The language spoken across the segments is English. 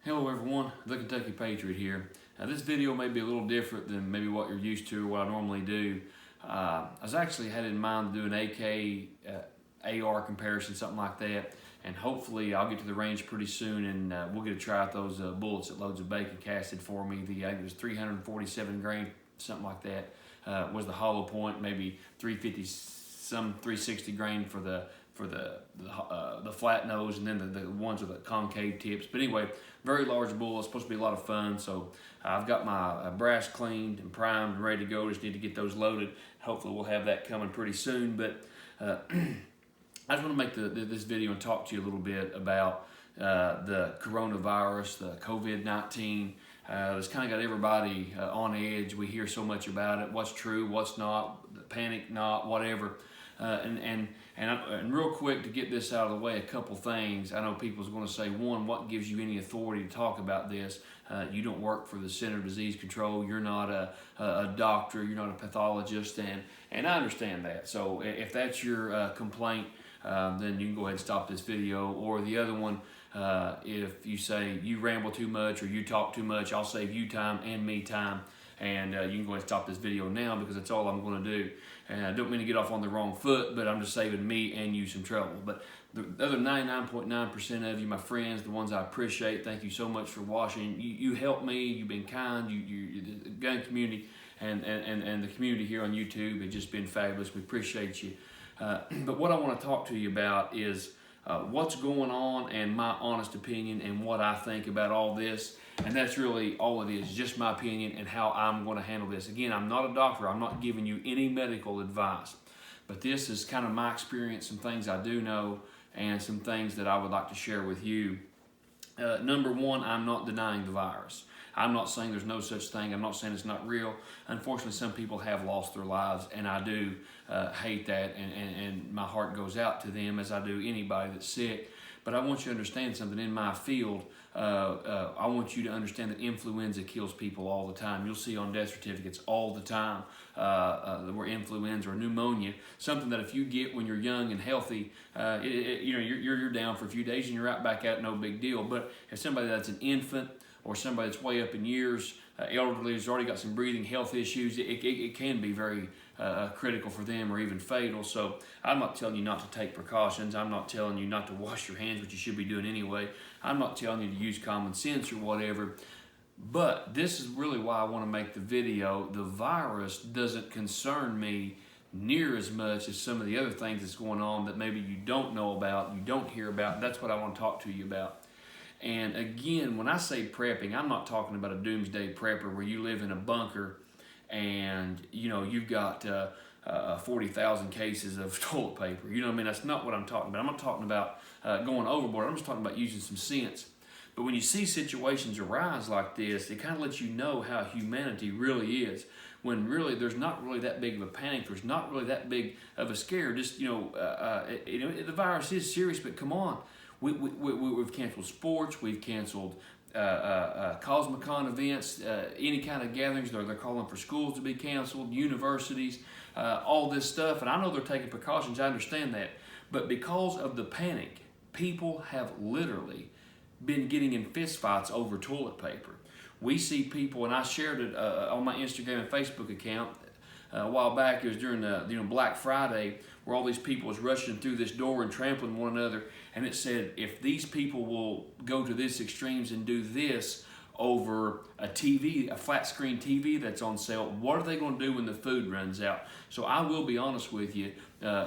Hello everyone, the Kentucky Patriot here. Now this video may be a little different than maybe what you're used to or what I normally do. I was actually had in mind to do an AK AR comparison, something like that, and hopefully I'll get to the range pretty soon and we'll get to try out those bullets that Loads of Bacon casted for me. I think it was 347 grain, something like that, was the hollow point, maybe 350, some 360 grain for the flat nose, and then the ones with the concave tips. But anyway, very large bull. It's supposed to be a lot of fun. So I've got my brass cleaned and primed and ready to go. Just need to get those loaded. Hopefully we'll have that coming pretty soon. But I just want to make this video and talk to you a little bit about the coronavirus, the Covid-19. It's kind of got everybody on edge. We hear so much about it. What's true, what's not, panic not, whatever. And real quick, to get this out of the way, a couple things. I know people's going to say, one, what gives you any authority to talk about this? You don't work for the Center of Disease Control. You're not a doctor. You're not a pathologist, and I understand that. So if that's your complaint, then you can go ahead and stop this video. Or the other one, if you say you ramble too much or you talk too much, I'll save you time and me time. And you can go ahead and stop this video now because that's all I'm going to do. And I don't mean to get off on the wrong foot, but I'm just saving me and you some trouble. But the other 99.9% of you, my friends, the ones I appreciate, thank you so much for watching. You help me. You've been kind. The gun community and the community here on YouTube has just been fabulous. We appreciate you. But what I want to talk to you about is what's going on and my honest opinion and what I think about all this. And that's really all it is, just my opinion and how I'm going to handle this. Again, I'm not a doctor. I'm not giving you any medical advice. But this is kind of my experience, some things I do know, and some things that I would like to share with you. Number one, I'm not denying the virus. I'm not saying there's no such thing. I'm not saying it's not real. Unfortunately, some people have lost their lives, and I do hate that, and my heart goes out to them as I do anybody that's sick. But I want you to understand something. In my field, I want you to understand that influenza kills people all the time. You'll see on death certificates all the time where influenza or pneumonia, something that if you get when you're young and healthy, you're down for a few days and you're right back out, no big deal. But if somebody that's an infant or somebody that's way up in years, elderly, who's already got some breathing health issues, it can be very critical for them or even fatal. So I'm not telling you not to take precautions. I'm not telling you not to wash your hands, which you should be doing anyway. I'm not telling you to use common sense or whatever. But this is really why I want to make the video. The virus doesn't concern me near as much as some of the other things that's going on that maybe you don't know about, you don't hear about. That's what I want to talk to you about. And again, when I say prepping, I'm not talking about a doomsday prepper where you live in a bunker and you've got 40,000 cases of toilet paper. You know what I mean? That's not what I'm talking about. I'm not talking about going overboard. I'm just talking about using some sense. But when you see situations arise like this, it kind of lets you know how humanity really is. When really there's not really that big of a panic, there's not really that big of a scare. Just the virus is serious, but come on. We've canceled sports, we've canceled Cosmicon events, any kind of gatherings. They're calling for schools to be canceled, universities, all this stuff. And I know they're taking precautions, I understand that. But because of the panic, people have literally been getting in fistfights over toilet paper. We see people, and I shared it on my Instagram and Facebook account a while back. It was during the Black Friday, where all these people was rushing through this door and trampling one another. And it said, if these people will go to this extremes and do this over a TV, a flat screen TV that's on sale, what are they going to do when the food runs out? So I will be honest with you,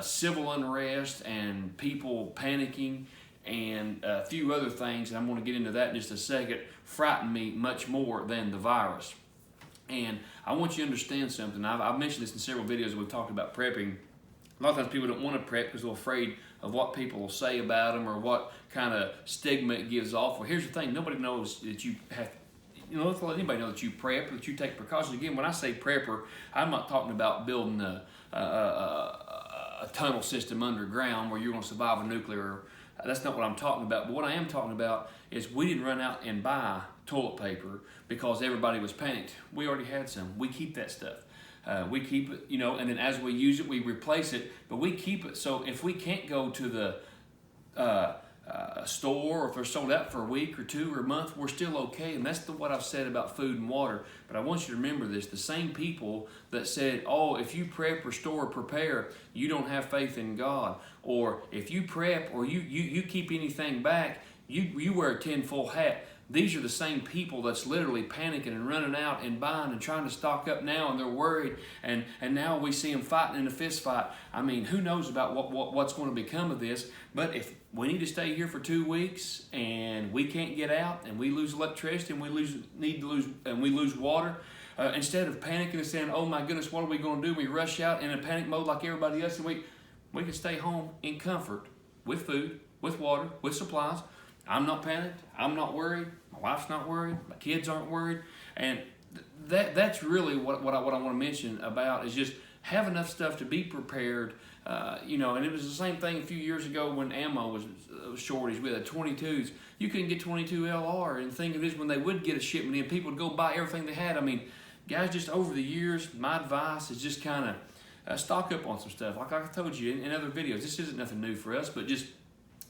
civil unrest and people panicking and a few other things, and I'm going to get into that in just a second, frighten me much more than the virus. And I want you to understand something. I've mentioned this in several videos. We've talked about prepping. A lot of times people don't want to prep because they're afraid of what people will say about them or what kind of stigma it gives off. Well, here's the thing. Nobody knows that you have, don't let anybody know that you prep, that you take precautions. Again, when I say prepper, I'm not talking about building a tunnel system underground where you're going to survive a nuclear. That's not what I'm talking about. But what I am talking about is we didn't run out and buy toilet paper because everybody was panicked. We already had some. We keep that stuff. We keep it, and then as we use it, we replace it, but we keep it. So if we can't go to the store, or if they're sold out for a week or two or a month, we're still okay. And that's what I've said about food and water. But I want you to remember this. The same people that said, oh, if you prep or store or prepare, you don't have faith in God. Or if you prep or you keep anything back, you wear a tinfoil hat. These are the same people that's literally panicking and running out and buying and trying to stock up now, and they're worried. And now we see them fighting in a fist fight. I mean, who knows about what's going to become of this? But if we need to stay here for 2 weeks and we can't get out, and we lose electricity, and we lose water, instead of panicking and saying, "Oh my goodness, what are we going to do?" We rush out in a panic mode like everybody else, and we can stay home in comfort with food, with water, with supplies. I'm not panicked. I'm not worried. My wife's not worried. My kids aren't worried. And that's really what I want to mention about, is just have enough stuff to be prepared. And it was the same thing a few years ago when ammo was shortage. We had 22s. You couldn't get 22 LR. And the thing is, when they would get a shipment in, people would go buy everything they had. I mean, guys, just over the years, my advice is just kind of stock up on some stuff. Like I told you in other videos, this isn't nothing new for us, but just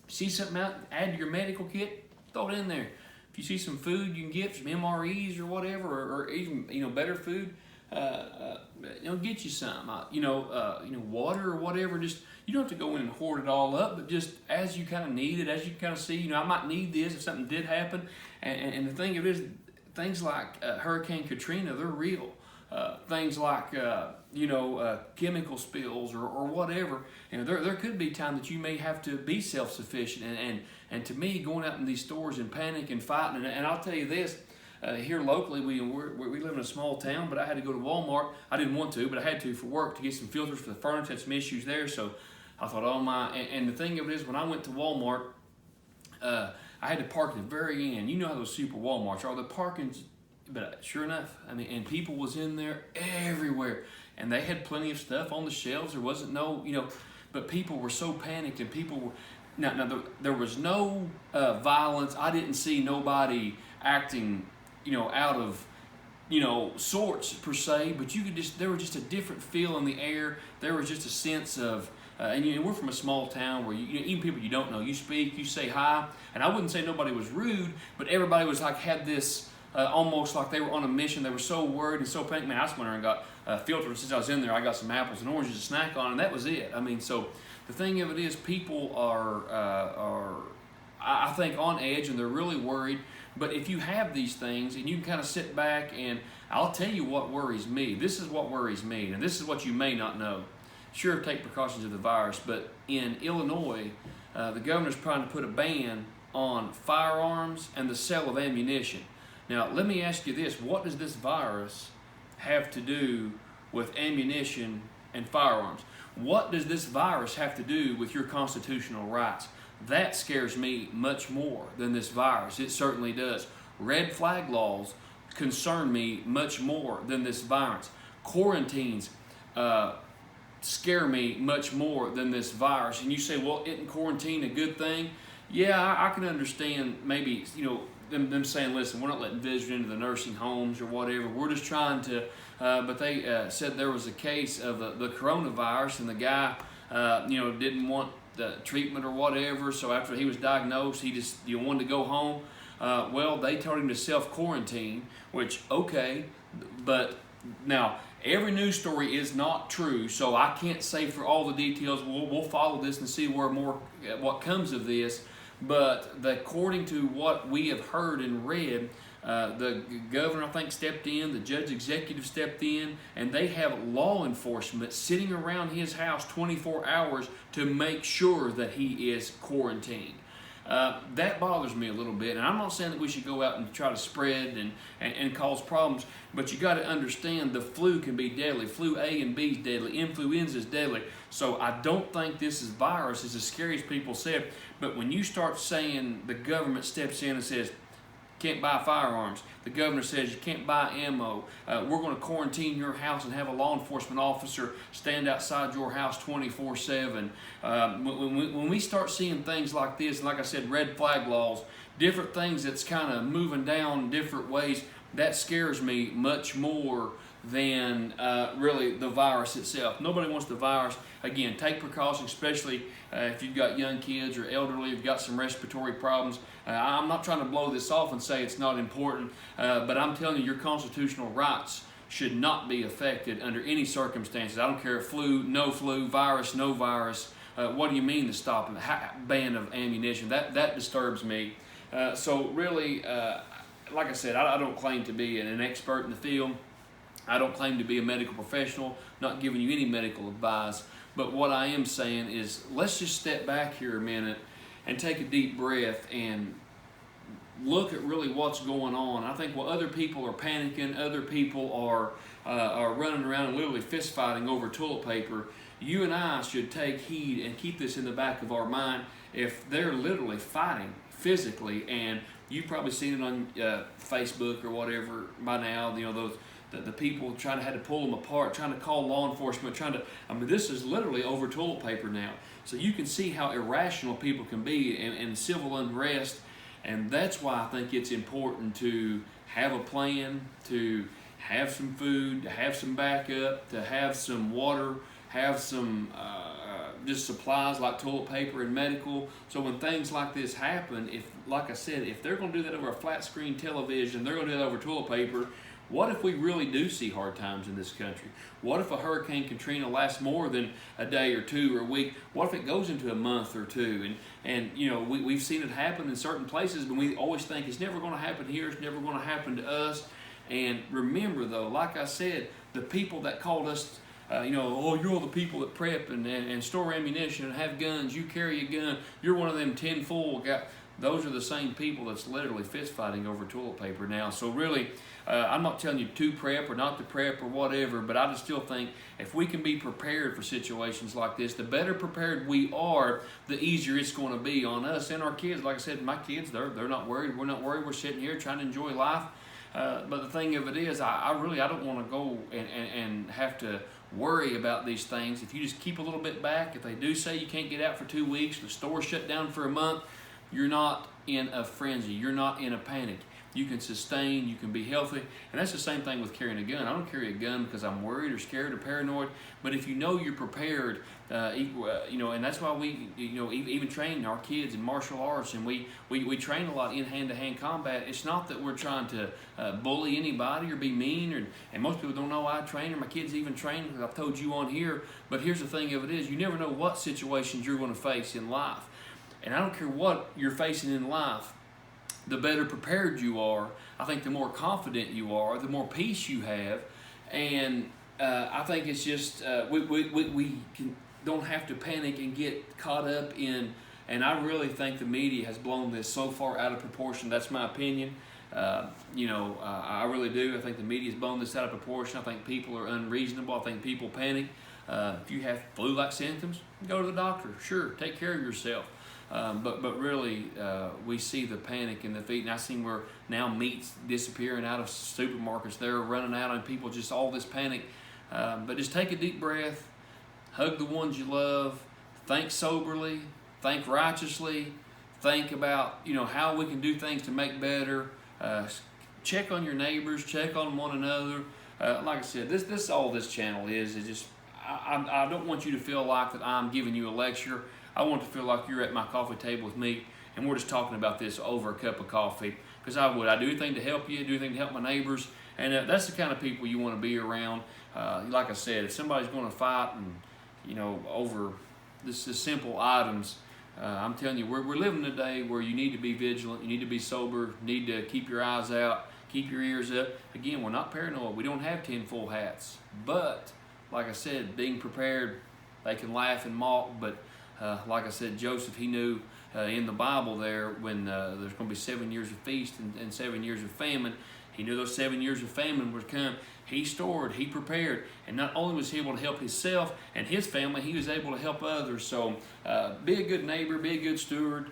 see something out, add to your medical kit, throw it in there. If you see some food you can get, some MREs or whatever, or even better food, get you some. Water or whatever. Just, you don't have to go in and hoard it all up, but just as you kind of need it, as you kind of see, I might need this if something did happen. And the thing of it is, things like Hurricane Katrina, they're real. Things like chemical spills or whatever. There could be time that you may have to be self-sufficient. And to me, going out in these stores and panic and fighting, and I'll tell you this, here locally, we live in a small town, but I had to go to Walmart. I didn't want to, but I had to for work, to get some filters for the furnace. Had some issues there, so I thought, oh my. And the thing of it is, when I went to Walmart, I had to park at the very end. You know how those super Walmarts are. The parking's, but sure enough, and people was in there everywhere, and they had plenty of stuff on the shelves. There wasn't but people were so panicked, and people were, there was no violence. I didn't see nobody acting, out of, sorts per se, but there was just a different feel in the air. There was just a sense of, and we're from a small town where even people you don't know, you speak, you say hi, and I wouldn't say nobody was rude, but everybody was like, had this, almost like they were on a mission. They were so worried and so panicked. Man, I just went there and got filters. Since I was in there, I got some apples and oranges to snack on, and that was it. So the thing of it is, people are I think, on edge, and they're really worried. But if you have these things and you can kind of sit back, and I'll tell you what worries me. This is what worries me, and this is what you may not know. Sure, take precautions of the virus, but in Illinois, the governor's trying to put a ban on firearms and the sale of ammunition. Now, let me ask you this. What does this virus have to do with ammunition and firearms? What does this virus have to do with your constitutional rights? That scares me much more than this virus. It certainly does. Red flag laws concern me much more than this virus. Quarantines scare me much more than this virus. And you say, well, isn't quarantine a good thing? Yeah, I can understand maybe, them saying, listen, we're not letting visitors into the nursing homes or whatever. We're just trying to, but they said there was a case of the coronavirus, and the guy, didn't want the treatment or whatever. So after he was diagnosed, he just wanted to go home. Well, they told him to self-quarantine, which, okay, but now every news story is not true, so I can't say for all the details. We'll follow this and see what comes of this. But according to what we have heard and read, the governor, I think, stepped in, the judge executive stepped in, and they have law enforcement sitting around his house 24 hours to make sure that he is quarantined. That bothers me a little bit, and I'm not saying that we should go out and try to spread and cause problems, but you got to understand the flu can be deadly. Flu A and B is deadly. Influenza is deadly. So I don't think this virus is as scary as people said, but when you start saying the government steps in and says, can't buy firearms. The governor says you can't buy ammo. We're going to quarantine your house and have a law enforcement officer stand outside your house 24/7. When we start seeing things like this, and like I said, red flag laws, different things that's kind of moving down different ways, that scares me much more than really the virus itself. Nobody wants the virus. Again, take precautions, especially if you've got young kids or elderly, if you've got some respiratory problems. I'm not trying to blow this off and say it's not important, but I'm telling you, your constitutional rights should not be affected under any circumstances. I don't care if flu, no flu, virus, no virus. What do you mean to stop a ban of ammunition? That disturbs me. So really, like I said, I don't claim to be an expert in the field. I don't claim to be a medical professional, not giving you any medical advice. But what I am saying is, let's just step back here a minute and take a deep breath and look at really what's going on. I think while other people are panicking, other people are running around and literally fist fighting over toilet paper, you and I should take heed and keep this in the back of our mind. If they're literally fighting physically, and you've probably seen it on Facebook or whatever by now, you know, the people had to pull them apart, trying to call law enforcement, I mean, this is literally over toilet paper now. So you can see how irrational people can be in civil unrest, and that's why I think it's important to have a plan, to have some food, to have some backup, to have some water, have some just supplies like toilet paper and medical. So when things like this happen, like I said, if they're going to do that over a flat screen television, they're going to do that over toilet paper. What if we really do see hard times in this country? What if a Hurricane Katrina lasts more than a day or two or a week? What if it goes into a month or two? And you know, we've seen it happen in certain places, but we always think it's never going to happen here, it's never going to happen to us. And remember though, like I said, the people that called us, you know, oh, you're all the people that prep and store ammunition and have guns, you carry a gun, you're one of them 10 full guys. Those are the same people that's literally fist fighting over toilet paper now. So really, I'm not telling you to prep or not to prep or whatever, but I just still think if we can be prepared for situations like this, the better prepared we are, the easier it's going to be on us and our kids. Like I said, my kids, they're not worried. We're not worried. We're sitting here trying to enjoy life. But the thing of it is, I don't want to go and have to worry about these things. If you just keep a little bit back, if they do say you can't get out for 2 weeks, the store shut down for a month, you're not in a frenzy. You're not in a panic. You can sustain, you can be healthy. And that's the same thing with carrying a gun. I don't carry a gun because I'm worried or scared or paranoid. But if you know you're prepared, you know, and that's why we, you know, even train our kids in martial arts, and we train a lot in hand-to-hand combat. It's not that we're trying to bully anybody or be mean, and most people don't know I train or my kids even train, because I've told you on here. But here's the thing of it is, you never know what situations you're going to face in life. And I don't care what you're facing in life, the better prepared you are. I think the more confident you are, the more peace you have. And I think it's just, we don't have to panic and get caught up in, and I really think the media has blown this so far out of proportion. That's my opinion. You know, I really do. I think the media's blown this out of proportion. I think people are unreasonable. I think people panic. If you have flu-like symptoms, go to the doctor. Sure, take care of yourself. But really, we see the panic and the fear. And I've seen where now meat's disappearing out of supermarkets. They're running out, and people just all this panic. But just take a deep breath, hug the ones you love, think soberly, think righteously, think about, you know, how we can do things to make better. Check on your neighbors, check on one another. Like I said, this all this channel is just. I don't want you to feel like that I'm giving you a lecture. I want to feel like you're at my coffee table with me, and we're just talking about this over a cup of coffee. Because I do anything to help you, do anything to help my neighbors, and that's the kind of people you want to be around. Like I said, if somebody's going to fight and, you know, over this simple items, I'm telling you, we're living in a day where you need to be vigilant, you need to be sober, you need to keep your eyes out, keep your ears up. Again, we're not paranoid. We don't have 10 full hats, but like I said, being prepared, they can laugh and mock, but like I said, Joseph, he knew in the Bible there when there's going to be 7 years of feast and 7 years of famine. He knew those 7 years of famine would come. He stored, he prepared, and not only was he able to help himself and his family, he was able to help others. So be a good neighbor, be a good steward.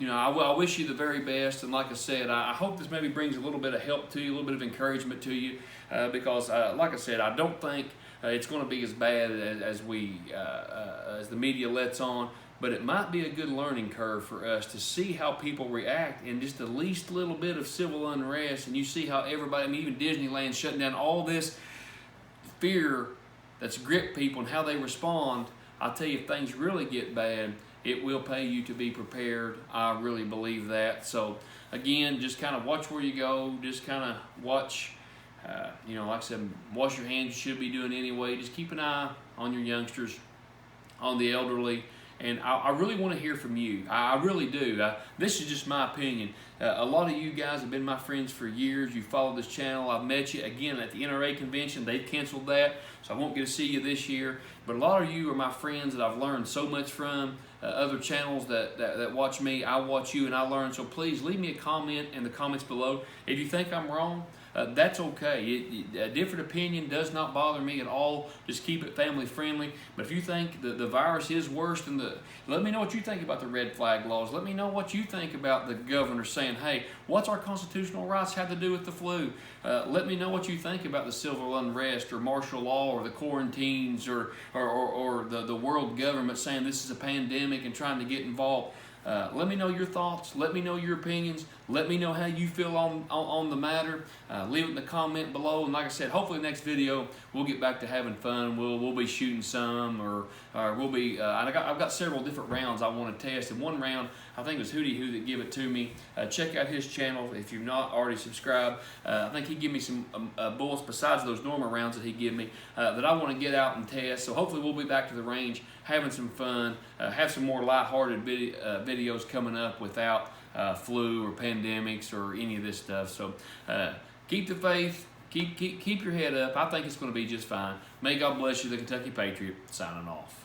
You know, I wish you the very best, and like I said, I hope this maybe brings a little bit of help to you, a little bit of encouragement to you, because like I said, I don't think it's going to be as bad as the media lets on, but it might be a good learning curve for us to see how people react in just the least little bit of civil unrest, and you see how everybody, I mean, even Disneyland shutting down all this fear that's gripped people and how they respond, I'll tell you, if things really get bad, it will pay you to be prepared. I really believe that. So again, just kind of watch where you go. Just kind of watch, you know, like I said, wash your hands. You should be doing anyway. Just keep an eye on your youngsters, on the elderly. And I really want to hear from you. I really do. This is just my opinion. A lot of you guys have been my friends for years. You followed this channel. I've met you again at the NRA convention. They've canceled that, so I won't get to see you this year. But a lot of you are my friends that I've learned so much from. Other channels that watch me, I watch you and I learn. So please leave me a comment in the comments below. If you think I'm wrong, that's okay. A different opinion does not bother me at all. Just keep it family friendly. But if you think the virus is worse than let me know what you think about the red flag laws. Let me know what you think about the governor saying, hey, what's our constitutional rights have to do with the flu? Let me know what you think about the civil unrest or martial law or the quarantines or the world government saying this is a pandemic and trying to get involved. Let me know your thoughts. Let me know your opinions. Let me know how you feel on the matter. Leave it in the comment below. And like I said, hopefully next video we'll get back to having fun. We'll be shooting some, or we'll be. I've got several different rounds I want to test. And one round, I think it was Hootie Who that gave it to me. Check out his channel if you've not already subscribed. I think he gave me some bullets besides those normal rounds that he gave me that I want to get out and test. So hopefully we'll be back to the range having some fun. Have some more lighthearted videos coming up without flu or pandemics or any of this stuff. So keep the faith, keep your head up. I think it's going to be just fine. May God bless you. The Kentucky Patriot signing off.